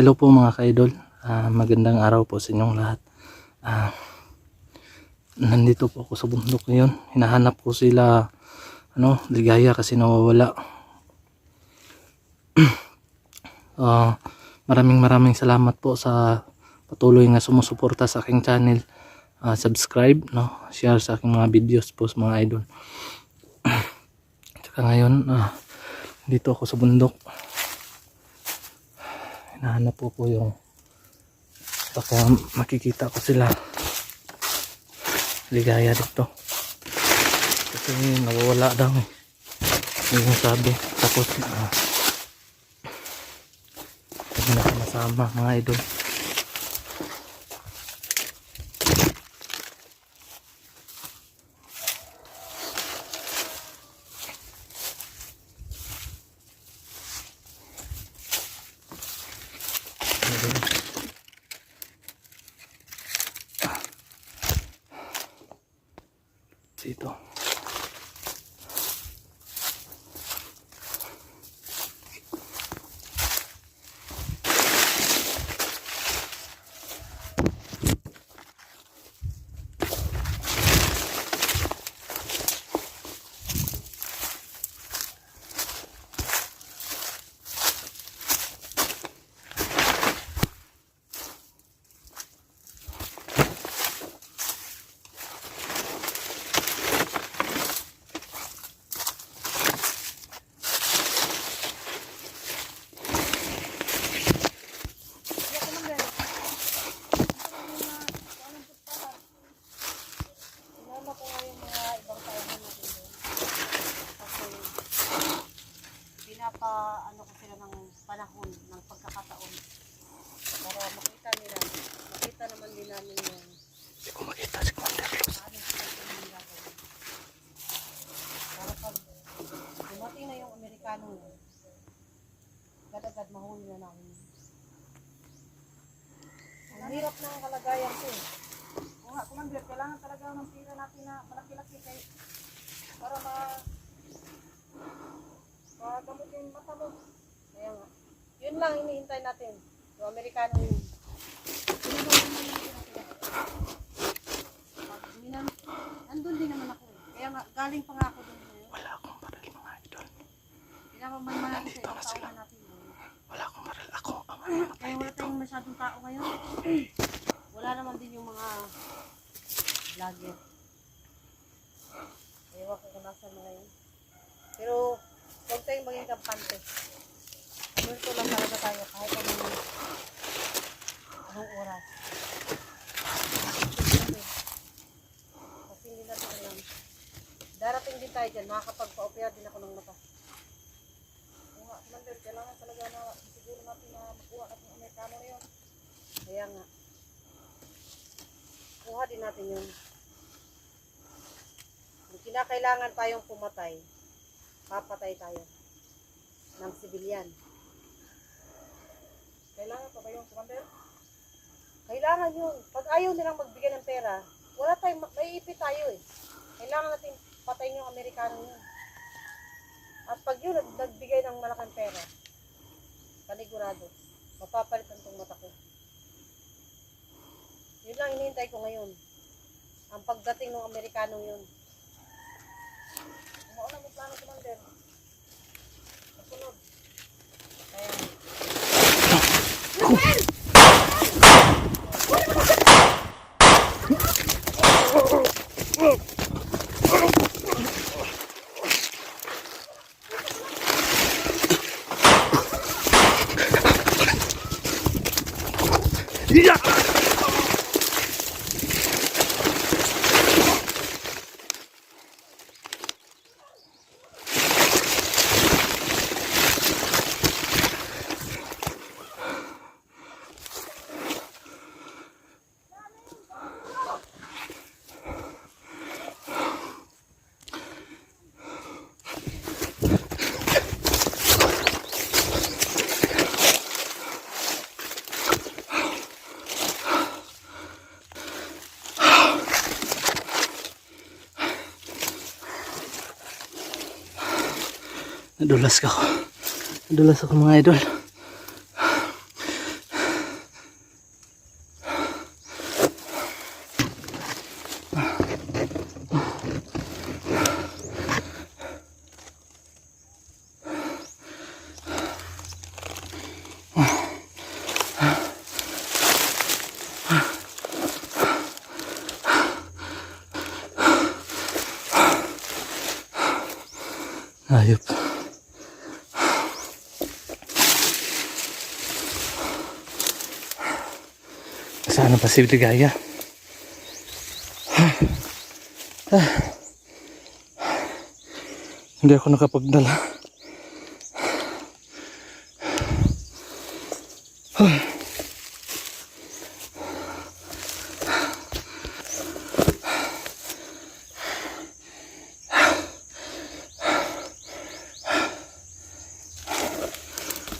Hello po mga ka-idol, magandang araw po sa inyong lahat. Nandito po ako sa bundok ngayon, hinahanap ko sila Ligaya kasi nawawala. Maraming salamat po sa patuloy na sumusuporta sa aking channel. Subscribe, share sa aking mga videos po sa mga idol. Tsaka ngayon, dito ako sa bundok. Hinahanap po yung baka makikita ko sila Ligaya dito kasi nawawala daw yung sabi. Tapos hindi na masama mga idol. Dito ano ko sila ng panahon ng pagkakataon para makita nila, makita naman din namin yung hindi ko makita si Commander Luz. para pag dumating na yung Amerikano yun, agad-agad mahuli na namin. Ang hirap ng kalagayan ko eh. Kung nga, Commander, kailangan talaga ng pira natin na malaki-laki para gamot yung mata mo. Kaya nga, yun lang hinihintay natin. Yung Amerikano yun. Andun din naman ako eh. Kaya nga, galing pa nga ako dun. Wala akong baril mga idol. Pinapamanahan sa ibang tao na natin. Wala akong baril. Ako ang kaya wala tayong masyadong tao ngayon. Wala naman din yung mga vlogger. Ewan ko kung nasan mga yun. Pero huwag tayong maging kampante. Alerto lang talaga tayo kahit anong oras. Kasi hindi natin alam. Darating din tayo dyan, makakapagpa-opera din ako ng mata. Kung nga, Commander, kailangan talaga na siguro natin na makuha natin ang Amerikano na yun. Kaya nga, kuha din natin yun. Kung kinakailangan tayong pumatay, papatay tayo ng sibilyan. Kailangan pa ba yung Commander? Kailangan yun. Pag ayaw nilang magbigay ng pera, wala tayong, maiipit tayo eh. Kailangan natin patayin yung Amerikano yun. At pag yun nagbigay ng malaking pera, panigurado, mapapalitan tong mata ko. Yun lang hinihintay ko ngayon. Ang pagdating ng Amerikano yun. Umuuna mo plano, Commander. Nasunod. Kaya. Yeah! Nadulas ka ako. Nadulas ako mga idol. Ayop. Sana pa si Ligaya? Hindi ako nakapagdala.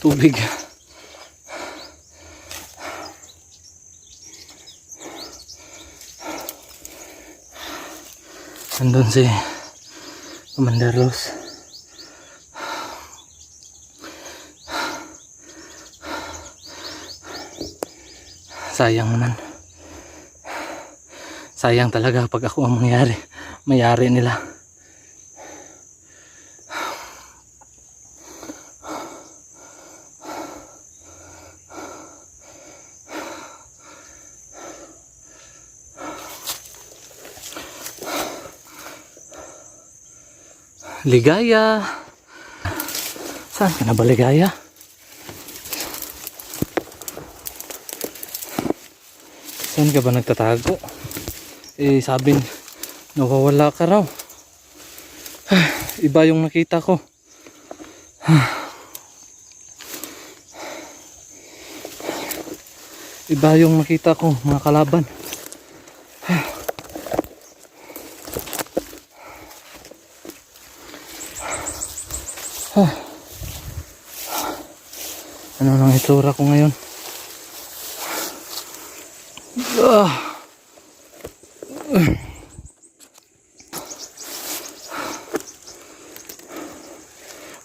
Tubig. Andun si Commander Los. Sayang naman. Sayang talaga pag ako ang mayari nila. Ligaya. Saan ka na ba, Ligaya? Saan ka ba nagtatago? Eh, sabi nawawala ka raw. Iba yung nakita ko. Iba yung nakita ko, mga kalaban. Ano nang itsura ko ngayon?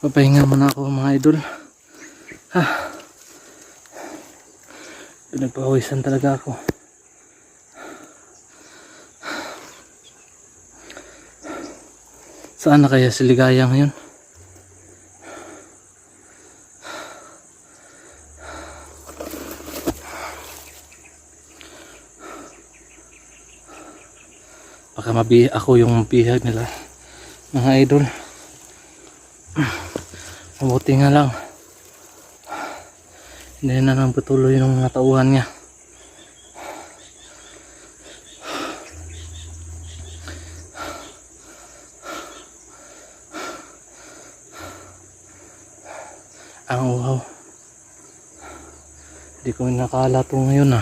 Papahinga muna ako mga idol. Pinagpawisan talaga ako. Saan na kaya si Ligaya ngayon? Baka ako yung mabihag nila mga idol. Mabuti nga lang hindi na nang patuloy ng mga tauhan niya. Ang uhaw. Hindi ko nakala ito ngayon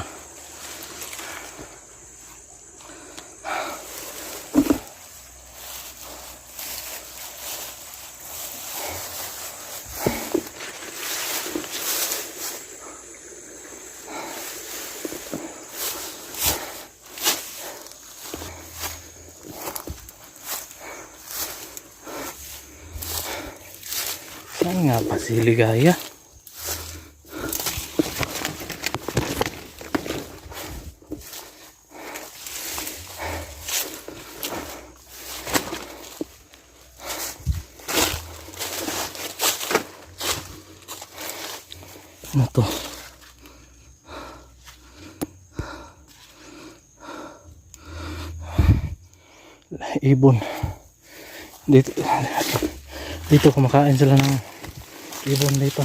Saan nga pa si Ligaya? Ano to? Ibon. Dito kumakain sila ng ibon dito.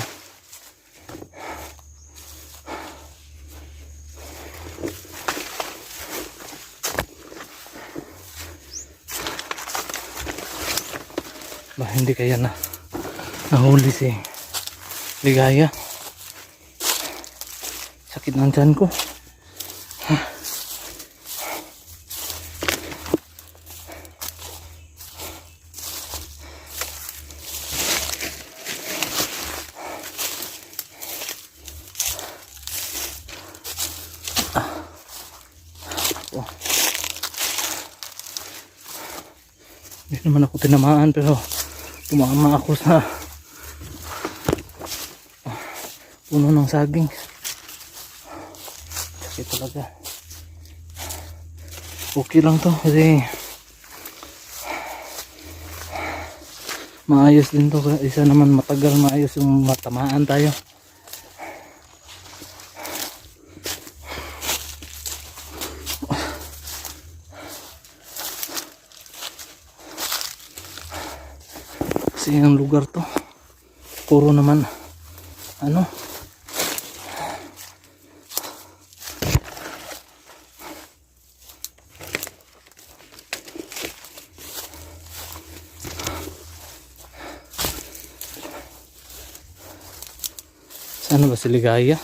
Ba hindi kaya nahuli si Ligaya? Sakit ng tiyan ko. Hindi naman ako tinamaan pero tumama ako sa puno ng saging. Sakit talaga. Okay lang to kasi maayos din to. Isa naman matagal maayos yung matamaan tayo. Kasi yung lugar to puro naman ano, saan ba si Ligaya?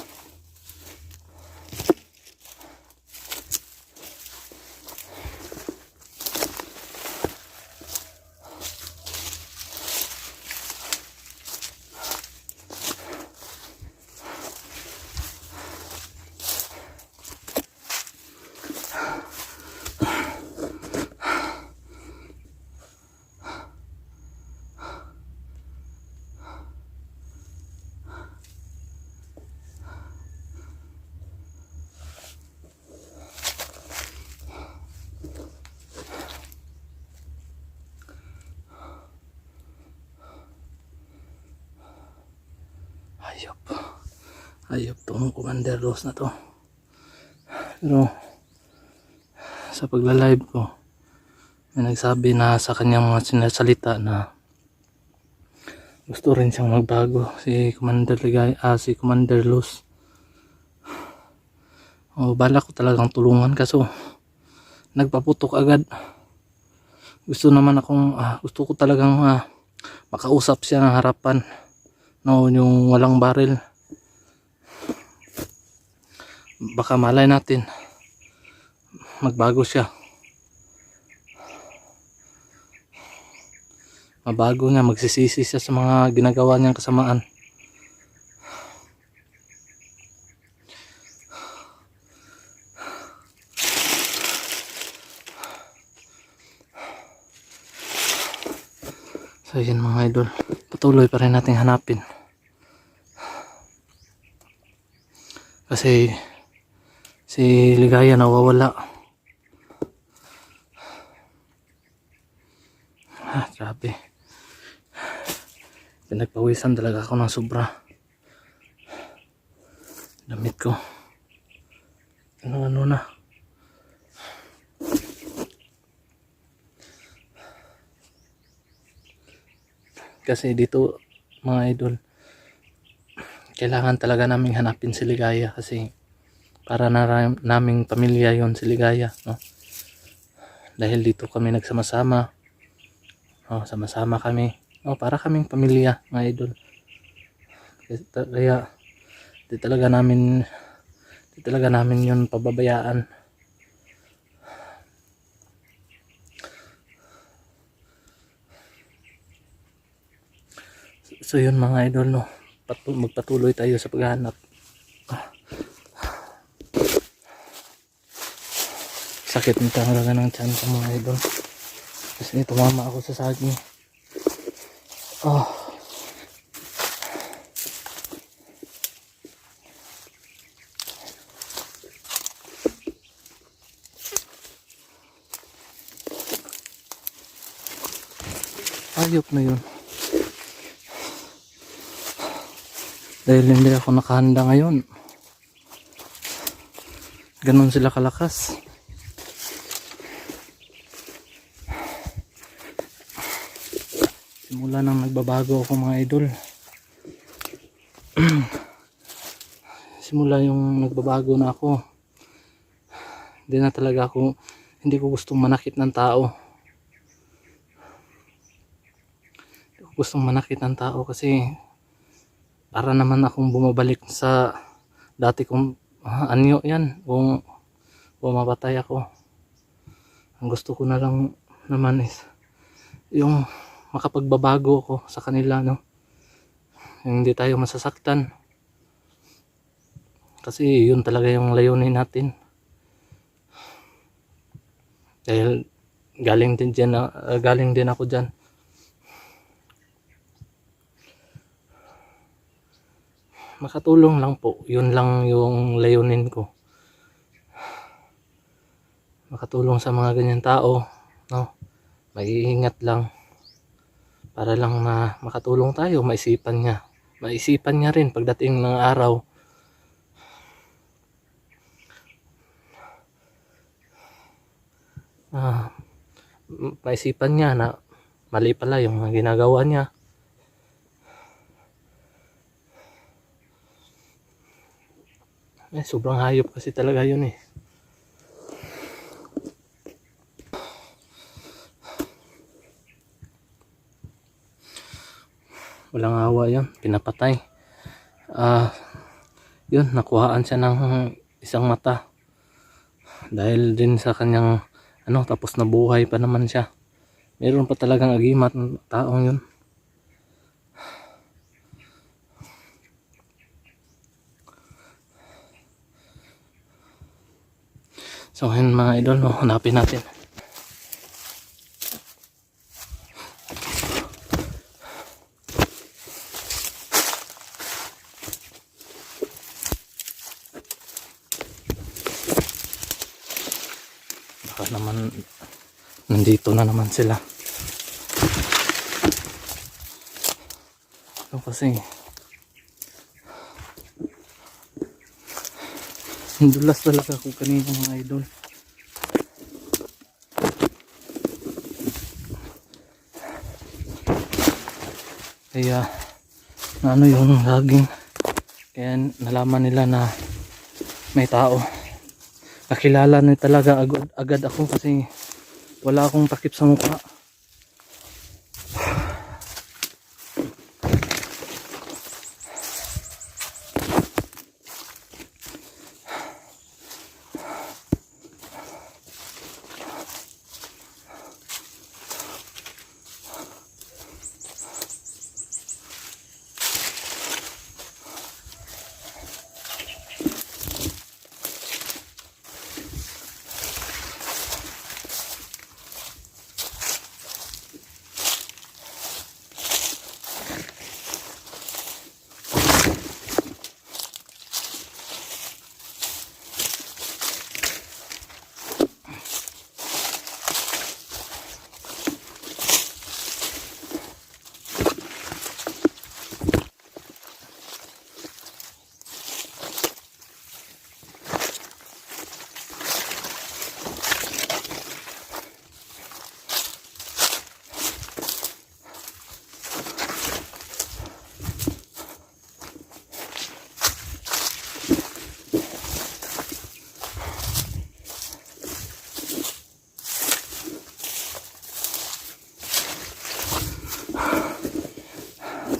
Ayop tong Commander Rose na to. Pero sa pagla-live ko may nagsabi na sa kanyang mga sinasalita na gusto rin siyang magbago si Commander Ligaya, si Commander Rose. Bala ko talagang tulungan kaso nagpaputok agad. Gusto naman akong gusto ko talagang makausap siya ng harapan, no, yung walang baril. Baka malay natin magbago siya, mabago niya, magsisisi siya sa mga ginagawa niyang kasamaan. So yun mga idol, patuloy pa rin nating hanapin kasi si Ligaya nawawala. Grabe, pinagpawisan talaga ako ng sobra. Damit ko ano na. Kasi dito mga idol, kailangan talaga naming hanapin si Ligaya kasi para na naming pamilya yon si Ligaya, no? Dahil dito kami nagsama-sama, sama-sama kami, para kaming pamilya mga idol. Kaya di talaga namin yon pababayaan. So yun mga idol, no, magpatuloy tayo sa paghahanap. Sakit nito talaga ng tiyan ko mga idol kasi tumama ako sa saging. Ayop na yun. Dahil hindi ako nakahanda ngayon, ganun sila kalakas. Simula nang nagbabago ako mga idol, simula yung nagbabago na ako, hindi ko gustong manakit ng tao. Kasi para naman akong bumabalik sa dati kong anyo yan kung mapatay ako. Ang gusto ko na lang naman is yung makapagbabago ako sa kanila, no? Hindi tayo masasaktan kasi yun talaga yung layunin natin. Dahil galing din ako dyan. makatulong lang po. Yun lang yung layunin ko. Makatulong sa mga ganyan tao, no? Mag-iingat lang para lang na makatulong tayo, maisipan niya. Maisipan niya rin pagdating ng araw. Maisipan niya na mali pala yung mga ginagawa niya. Sobrang hayop kasi talaga yun eh. Walang awa yun, pinapatay. Yun, nakuhaan siya ng isang mata. Dahil din sa kanyang tapos nabuhay pa naman siya. Meron pa talagang agimat ng taong yun. So ngayon mga idol, hanapin natin. Baka naman nandito na naman sila. So kasi dulas talaga ako kanina mga idol. Kaya yung laging kaya nalaman nila na may tao. Nakilala na talaga agad ako kasi wala akong takip sa mukha.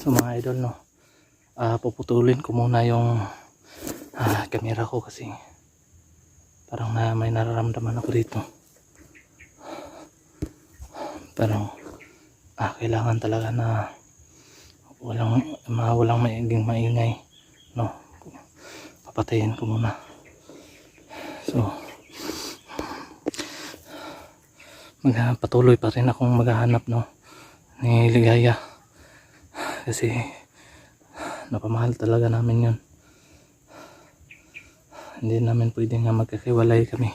So mga idol, puputulin ko muna yung camera ko kasi parang may nararamdaman ako dito. Parang kailangan talaga na walang maiging maingay, no? Papatayin ko muna. So patuloy pa rin akong maghahanap, no, ni Ligaya. Kasi napamahal talaga namin yun. Hindi namin pwedeng magkakiwalay kami.